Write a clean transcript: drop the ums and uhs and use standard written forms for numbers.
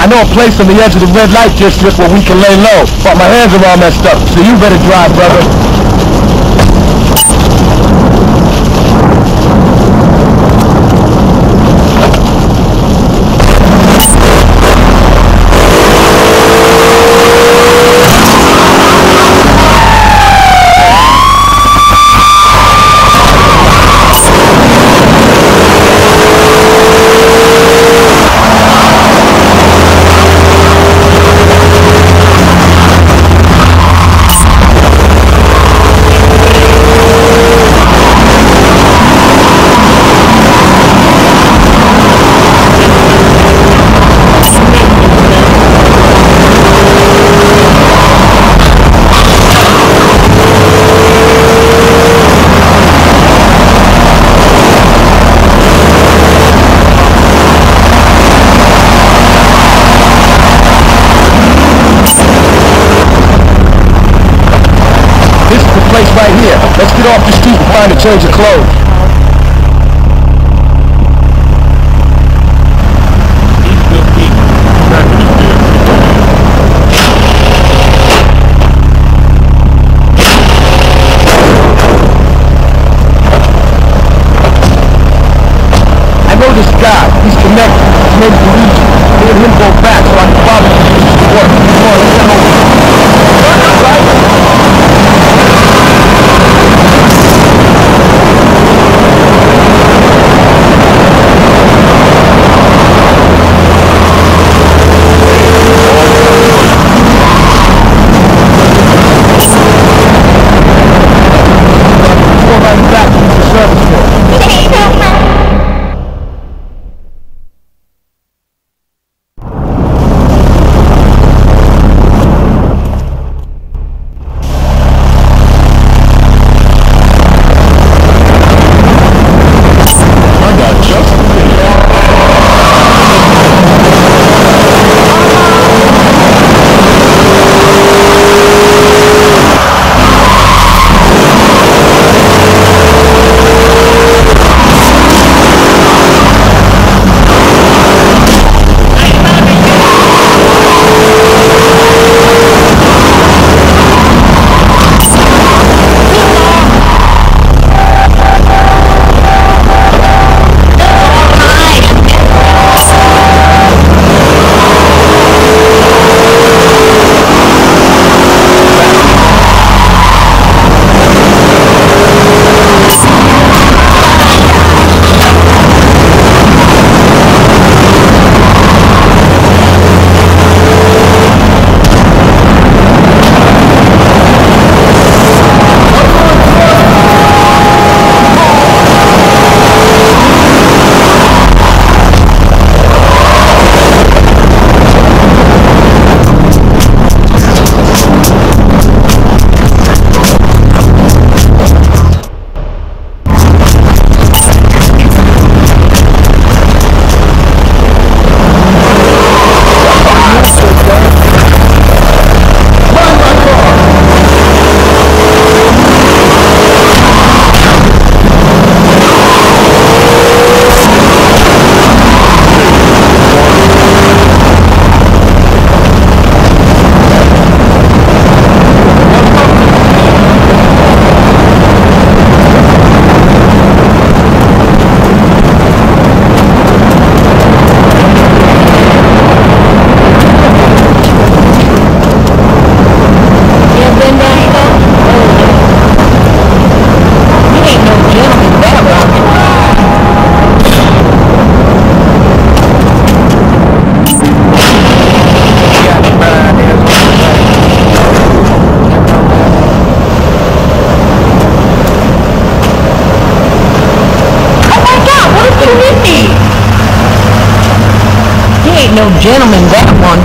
I know a place on the edge of the red light district where we can lay low, but my hands are all messed up, so you better drive, brother. Right here. Let's get off the street and find a change of clothes. I know this guy. He's connected. His name's Luigi. Me and him go back so I can follow him to work. Come on, let's get over. No gentleman, that one.